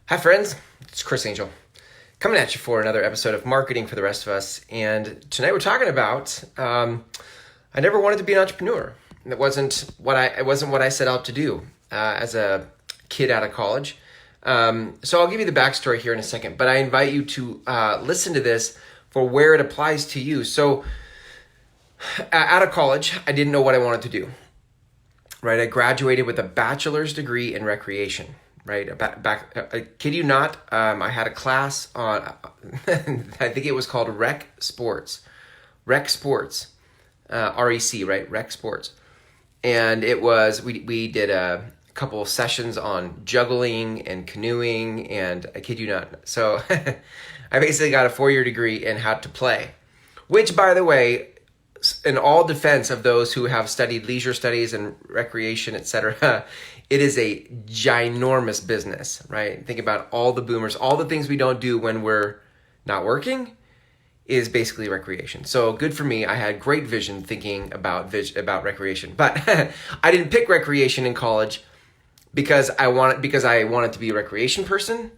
Hi friends, it's Chris Angel coming at you for another episode of Marketing for the Rest of Us. And tonight we're talking about I never wanted to be an entrepreneur. It wasn't what I set out to do as a kid out of college. So I'll give you the backstory here in a second, but I invite you to listen to this for where it applies to you. So out of college, I didn't know what I wanted to do. Right, I graduated with a bachelor's degree in recreation. Right, I kid you not, I had a class on, I think it was called Rec Sports, REC, right, Rec Sports. And it was, we did a couple of sessions on juggling and canoeing, and I kid you not. So I basically got a 4-year degree in how to play, which, by the way, in all defense of those who have studied leisure studies and recreation, etc., it is a ginormous business, right? Think about all the boomers, all the things we don't do when we're not working is basically recreation. So good for me. I had great vision thinking about recreation, but I didn't pick recreation in college because I wanted to be a recreation person.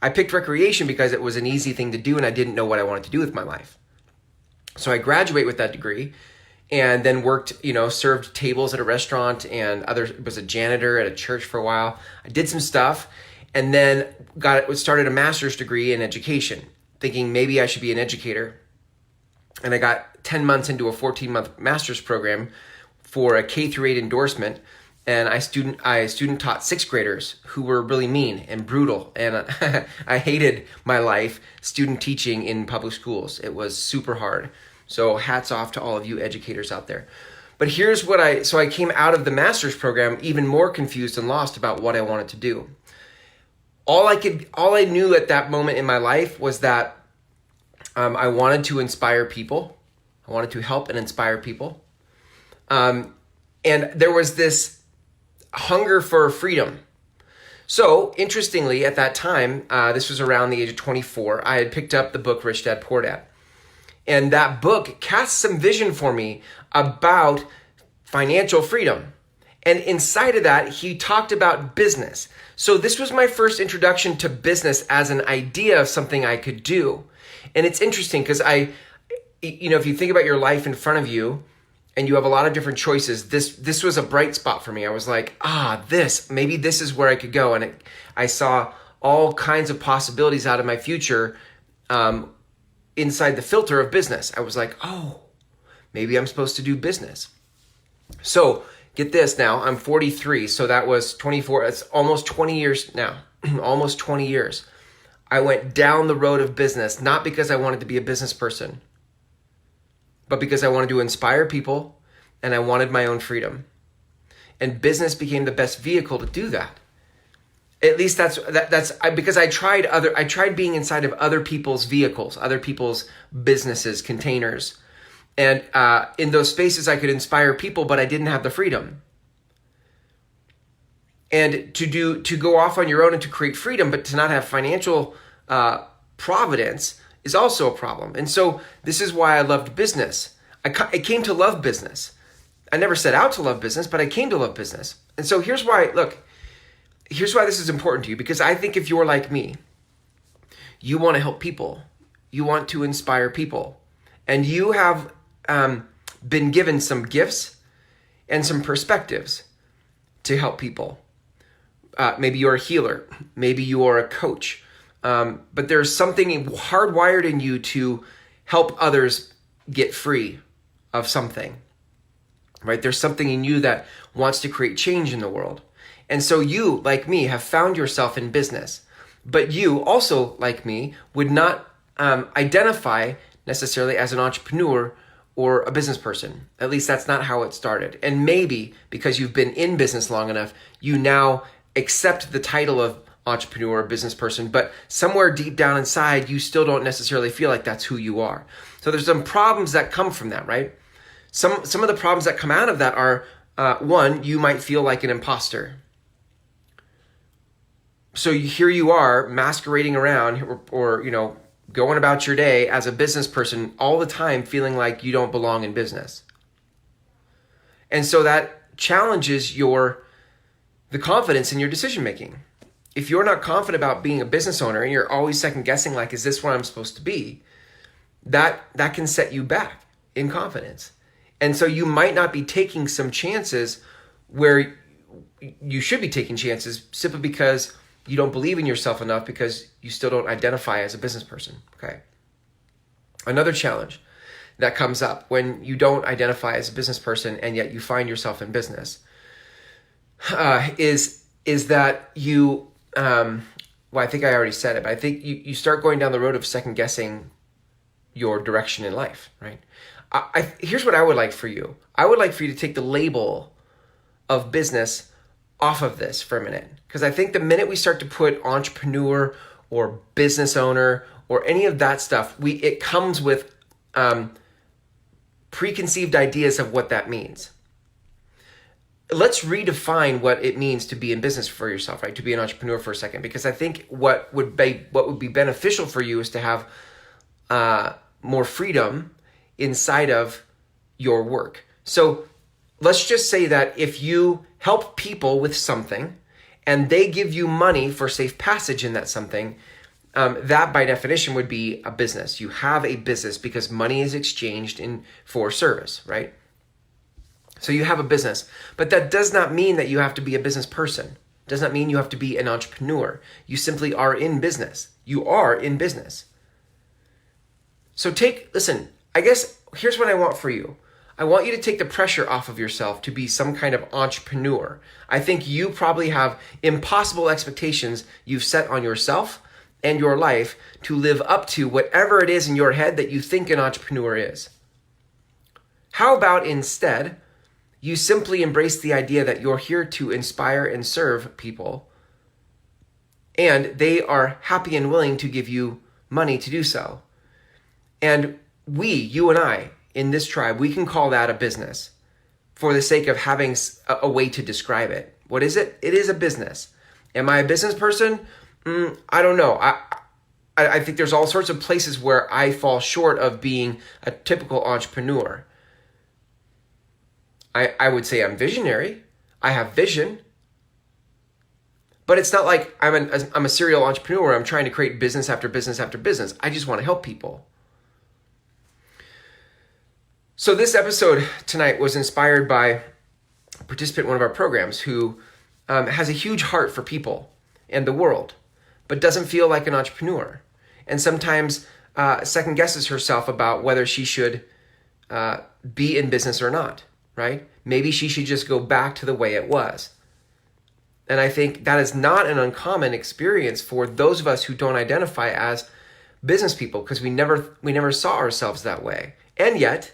I picked recreation because it was an easy thing to do and I didn't know what I wanted to do with my life. So I graduate with that degree and then worked, served tables at a restaurant and was a janitor at a church for a while. I did some stuff and then started a master's degree in education, thinking maybe I should be an educator. And I got 10 months into a 14-month master's program for a K through 8 endorsement. And I student taught 6th graders who were really mean and brutal. And I hated my life student teaching in public schools. It was super hard. So hats off to all of you educators out there. But here's so I came out of the master's program even more confused and lost about what I wanted to do. All I knew at that moment in my life was that I wanted to inspire people. I wanted to help and inspire people. And there was this hunger for freedom. So interestingly, at that time, this was around the age of 24, I had picked up the book Rich Dad Poor Dad. And that book cast some vision for me about financial freedom. And inside of that, he talked about business. So this was my first introduction to business as an idea of something I could do. And it's interesting because if you think about your life in front of you and you have a lot of different choices, this was a bright spot for me. I was like, maybe this is where I could go. And I saw all kinds of possibilities out of my future inside the filter of business. I was like, maybe I'm supposed to do business. So get this now, I'm 43. So that was 24. It's almost 20 years now, almost 20 years. I went down the road of business, not because I wanted to be a business person, but because I wanted to inspire people and I wanted my own freedom. And business became the best vehicle to do that. At least that's because I tried being inside of other people's vehicles, other people's businesses, containers. And in those spaces I could inspire people, but I didn't have the freedom. And to go off on your own and to create freedom, but to not have financial providence is also a problem. And so this is why I loved business. I came to love business. I never set out to love business, but I came to love business. And so here's why this is important to you, because I think if you're like me, you want to help people. You want to inspire people. And you have been given some gifts and some perspectives to help people. Maybe you're a healer. Maybe you are a coach. But there's something hardwired in you to help others get free of something, right? There's something in you that wants to create change in the world. And so you, like me, have found yourself in business. But you also, like me, would not identify necessarily as an entrepreneur or a business person. At least that's not how it started. And maybe because you've been in business long enough, you now accept the title of entrepreneur or business person, but somewhere deep down inside, you still don't necessarily feel like that's who you are. So there's some problems that come from that, right? Some of the problems that come out of that are, one, you might feel like an imposter. So here you are masquerading around or going about your day as a business person all the time, feeling like you don't belong in business. And so that challenges the confidence in your decision making. if you're not confident about being a business owner and you're always second guessing, like, is this what I'm supposed to be? That can set you back in confidence. And so you might not be taking some chances where you should be taking chances simply because you don't believe in yourself enough, because you still don't identify as a business person. Okay. Another challenge that comes up when you don't identify as a business person and yet you find yourself in business is that you, well, I think I already said it, but I think you start going down the road of second guessing your direction in life, right? Here's what I would like for you. I would like for you to take the label of business off of this for a minute. Because I think the minute we start to put entrepreneur or business owner or any of that stuff, it comes with preconceived ideas of what that means. Let's redefine what it means to be in business for yourself, right? To be an entrepreneur for a second, because I think what would be beneficial for you is to have more freedom inside of your work. So let's just say that if you help people with something and they give you money for safe passage in that something, that by definition would be a business. You have a business because money is exchanged for service, right? So you have a business, but that does not mean that you have to be a business person. It does not mean you have to be an entrepreneur. You simply are in business. You are in business. So listen, I guess here's what I want for you. I want you to take the pressure off of yourself to be some kind of entrepreneur. I think you probably have impossible expectations you've set on yourself and your life to live up to whatever it is in your head that you think an entrepreneur is. How about instead, you simply embrace the idea that you're here to inspire and serve people, and they are happy and willing to give you money to do so. And you and I, in this tribe, we can call that a business for the sake of having a way to describe it. What is it? It is a business. Am I a business person? I don't know. I think there's all sorts of places where I fall short of being a typical entrepreneur. I would say I'm visionary. I have vision. But it's not like I'm a serial entrepreneur where I'm trying to create business after business after business. I just want to help people. So this episode tonight was inspired by a participant in one of our programs who has a huge heart for people and the world, but doesn't feel like an entrepreneur. And sometimes second guesses herself about whether she should be in business or not, right? Maybe she should just go back to the way it was. And I think that is not an uncommon experience for those of us who don't identify as business people, because we never saw ourselves that way. And yet,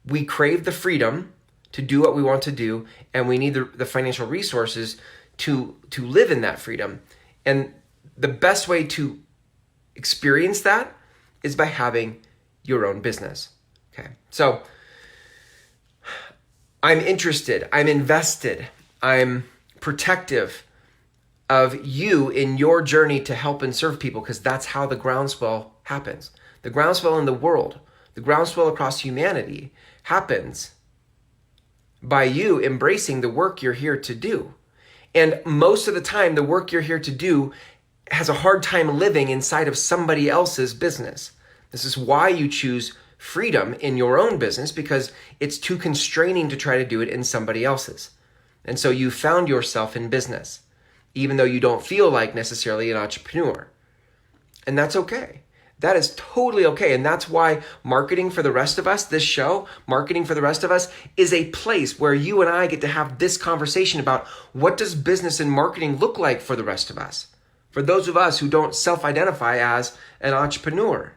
we crave the freedom to do what we want to do, and we need the financial resources to live in that freedom. And the best way to experience that is by having your own business. Okay, so I'm interested, I'm invested, I'm protective of you in your journey to help and serve people, because that's how the groundswell happens. The groundswell in the world, the groundswell across humanity happens by you embracing the work you're here to do. And most of the time, the work you're here to do has a hard time living inside of somebody else's business. This is why you choose freedom in your own business, because it's too constraining to try to do it in somebody else's. And so you found yourself in business, even though you don't feel like necessarily an entrepreneur. And that's okay. That is totally okay. And that's why Marketing for the Rest of Us, this show, Marketing for the Rest of Us, is a place where you and I get to have this conversation about what does business and marketing look like for the rest of us. For those of us who don't self-identify as an entrepreneur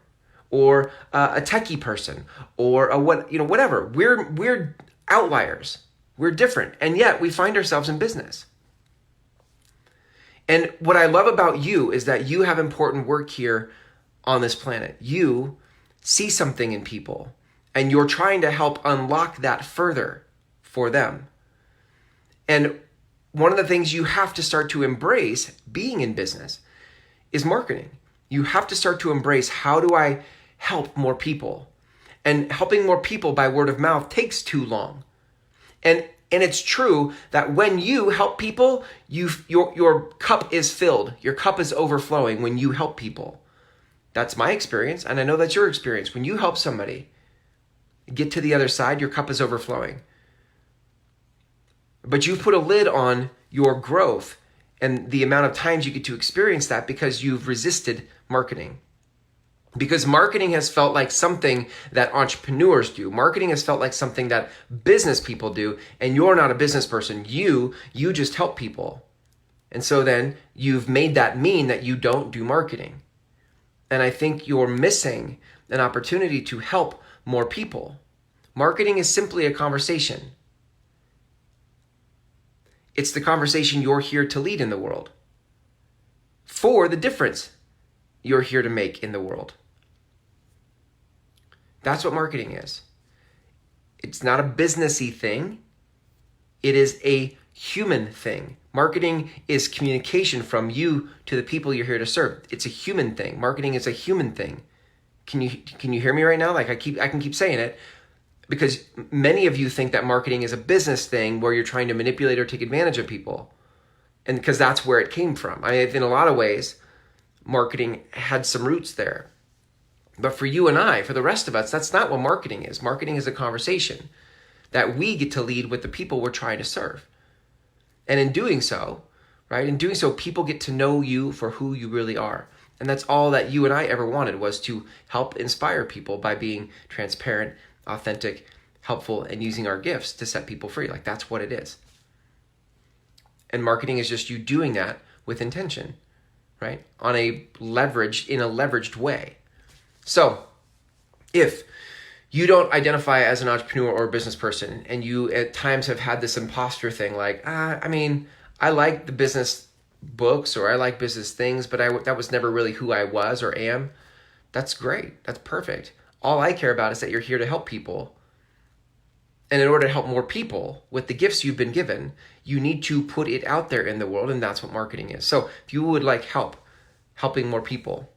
or a techie person or whatever. We're outliers. We're different. And yet we find ourselves in business. And what I love about you is that you have important work here on this planet. You see something in people and you're trying to help unlock that further for them. And one of the things you have to start to embrace being in business is marketing. You have to start to embrace, how do I help more people? And helping more people by word of mouth takes too long. And And it's true that when you help people, your cup is filled. Your cup is overflowing when you help people. That's my experience, and I know that's your experience. When you help somebody get to the other side, your cup is overflowing. But you've put a lid on your growth and the amount of times you get to experience that because you've resisted marketing. Because marketing has felt like something that entrepreneurs do. Marketing has felt like something that business people do, and you're not a business person. You just help people. And so then you've made that mean that you don't do marketing. And I think you're missing an opportunity to help more people. Marketing is simply a conversation. It's the conversation you're here to lead in the world for the difference you're here to make in the world. That's what marketing is. It's not a businessy thing. It is a human thing. Marketing is communication from you to the people you're here to serve. It's a human thing. Marketing is a human thing. Can you hear me right now? Like I can keep saying it because many of you think that marketing is a business thing where you're trying to manipulate or take advantage of people. And because that's where it came from. In a lot of ways, marketing had some roots there. But for you and I, for the rest of us, that's not what marketing is. Marketing is a conversation that we get to lead with the people we're trying to serve. And in doing so, people get to know you for who you really are. And that's all that you and I ever wanted, was to help inspire people by being transparent, authentic, helpful, and using our gifts to set people free. Like that's what it is. And marketing is just you doing that with intention, right? In a leveraged way. So if you don't identify as an entrepreneur or a business person, and you at times have had this imposter thing like, I like the business books or I like business things, but that was never really who I was or am. That's great. That's perfect. All I care about is that you're here to help people. And in order to help more people with the gifts you've been given, you need to put it out there in the world, and that's what marketing is. So if you would like help helping more people,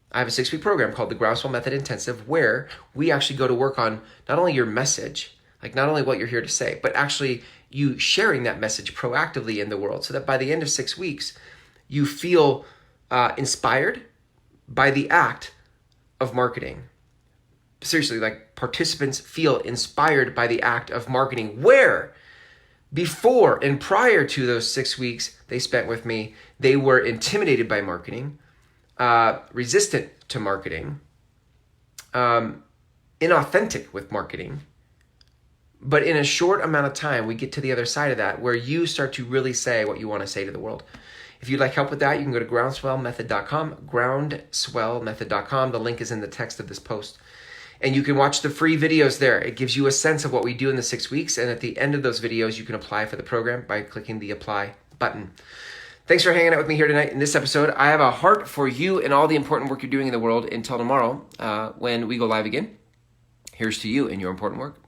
I have a 6-week program called the Groundswell Method Intensive, where we actually go to work on not only your message, like not only what you're here to say, but actually you sharing that message proactively in the world, so that by the end of 6 weeks, you feel inspired by the act of marketing. Seriously, like participants feel inspired by the act of marketing, where before and prior to those 6 weeks they spent with me, they were intimidated by marketing, resistant to marketing, inauthentic with marketing. But in a short amount of time, we get to the other side of that, where you start to really say what you want to say to the world. If you'd like help with that, you can go to groundswellmethod.com, groundswellmethod.com. The link is in the text of this post. And you can watch the free videos there. It gives you a sense of what we do in the 6 weeks. And at the end of those videos, you can apply for the program by clicking the apply button. Thanks for hanging out with me here tonight in this episode. I have a heart for you and all the important work you're doing in the world. Until tomorrow, when we go live again, here's to you and your important work.